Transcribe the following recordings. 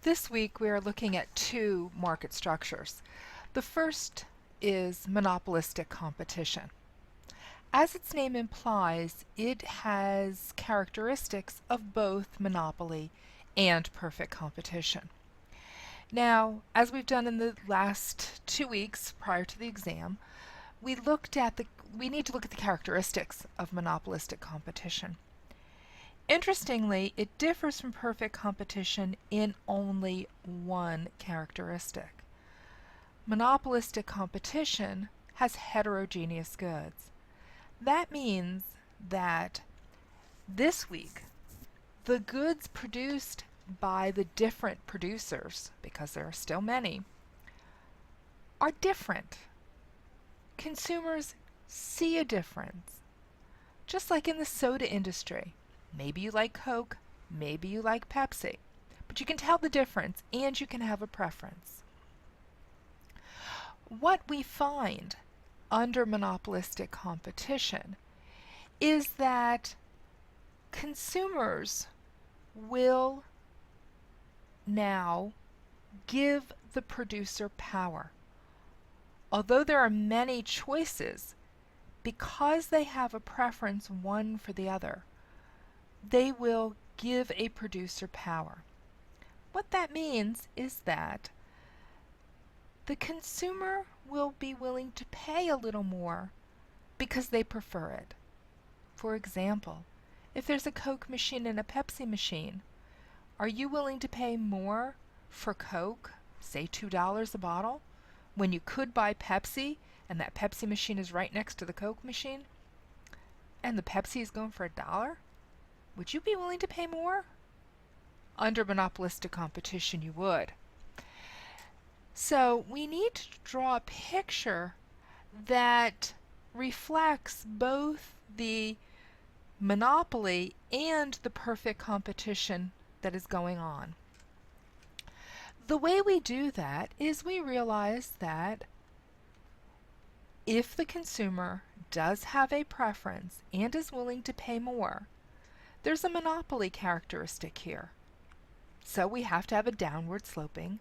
This week we are looking at two market structures. The first is monopolistic competition. As its name implies, it has characteristics of both monopoly and perfect competition. Now, as we've done in the last 2 weeks prior to the exam, we need to look at the characteristics of monopolistic competition. Interestingly, it differs from perfect competition in only one characteristic. Monopolistic competition has heterogeneous goods. That means that this week, the goods produced by the different producers, because there are still many, are different. Consumers see a difference, just like in the soda industry. Maybe you like Coke, maybe you like Pepsi, but you can tell the difference and you can have a preference. What we find under monopolistic competition is that consumers will now give the producer power. Although there are many choices, because they have a preference one for the other, they will give a producer power. What that means is that the consumer will be willing to pay a little more because they prefer it. For example, if there's a Coke machine and a Pepsi machine, are you willing to pay more for Coke, say $2 a bottle, when you could buy Pepsi and that Pepsi machine is right next to the Coke machine and the Pepsi is going for $1? Would you be willing to pay more? Under monopolistic competition, you would. So we need to draw a picture that reflects both the monopoly and the perfect competition that is going on. The way we do that is we realize that if the consumer does have a preference and is willing to pay more, there's a monopoly characteristic here. So we have to have a downward sloping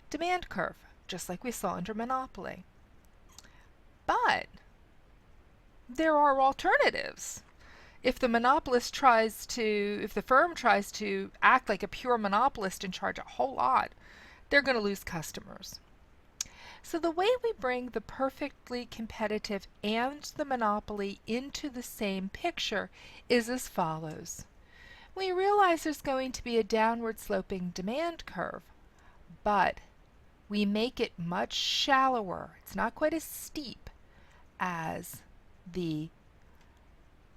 demand curve, just like we saw under monopoly. But there are alternatives. If the firm tries to act like a pure monopolist and charge a whole lot, they're going to lose customers. So the way we bring the perfectly competitive and the monopoly into the same picture is as follows. We realize there's going to be a downward sloping demand curve, but we make it much shallower. It's not quite as steep as the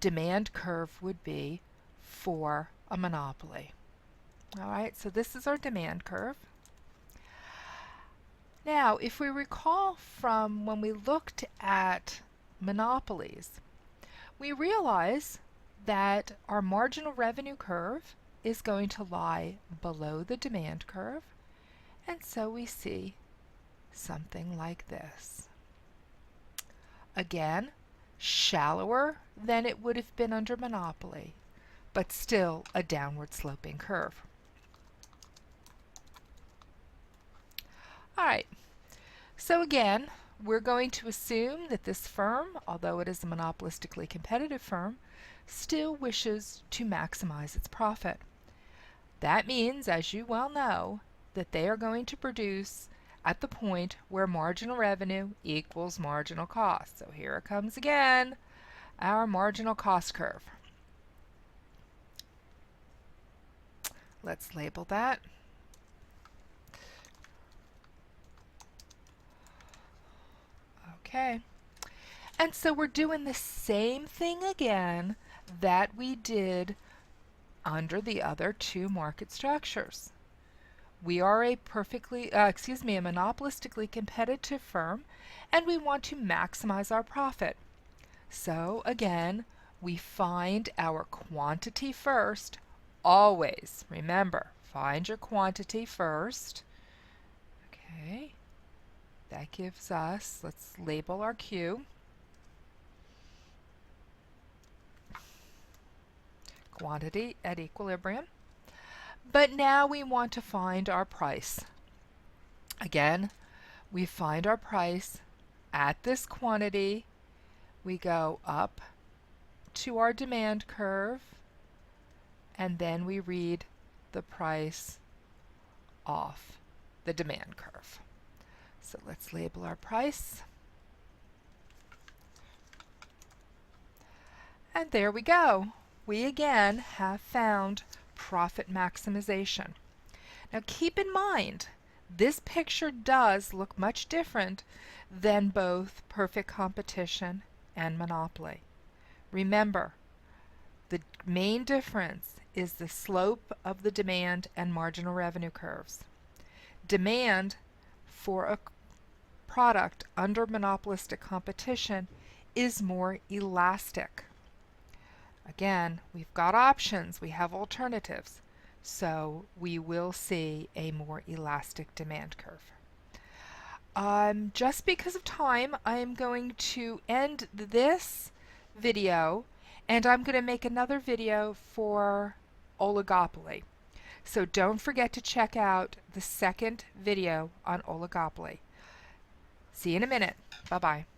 demand curve would be for a monopoly. All right, so this is our demand curve. Now, if we recall from when we looked at monopolies, we realize that our marginal revenue curve is going to lie below the demand curve, and so we see something like this. Again, shallower than it would have been under monopoly, but still a downward sloping curve. All right, so again, we're going to assume that this firm, although it is a monopolistically competitive firm, still wishes to maximize its profit. That means, as you well know, that they are going to produce at the point where marginal revenue equals marginal cost. So here it comes again, our marginal cost curve. Let's label that. Okay, and so we're doing the same thing again that we did under the other two market structures. We are a monopolistically competitive firm, and we want to maximize our profit. So again, we find our quantity first. Always remember, find your quantity first. Okay. That gives us, let's label our Q. Quantity at equilibrium. But now we want to find our price. Again, we find our price at this quantity. We go up to our demand curve, and then we read the price off the demand curve. So let's label our price. And there we go. We again have found profit maximization. Now keep in mind, this picture does look much different than both perfect competition and Monopoly. Remember, the main difference is the slope of the demand and marginal revenue curves. Demand for a product under monopolistic competition is more elastic. Again, we've got options, we have alternatives, so we will see a more elastic demand curve. Just because of time, I am going to end this video, and I'm going to make another video for oligopoly. So don't forget to check out the second video on oligopoly. See you in a minute. Bye-bye.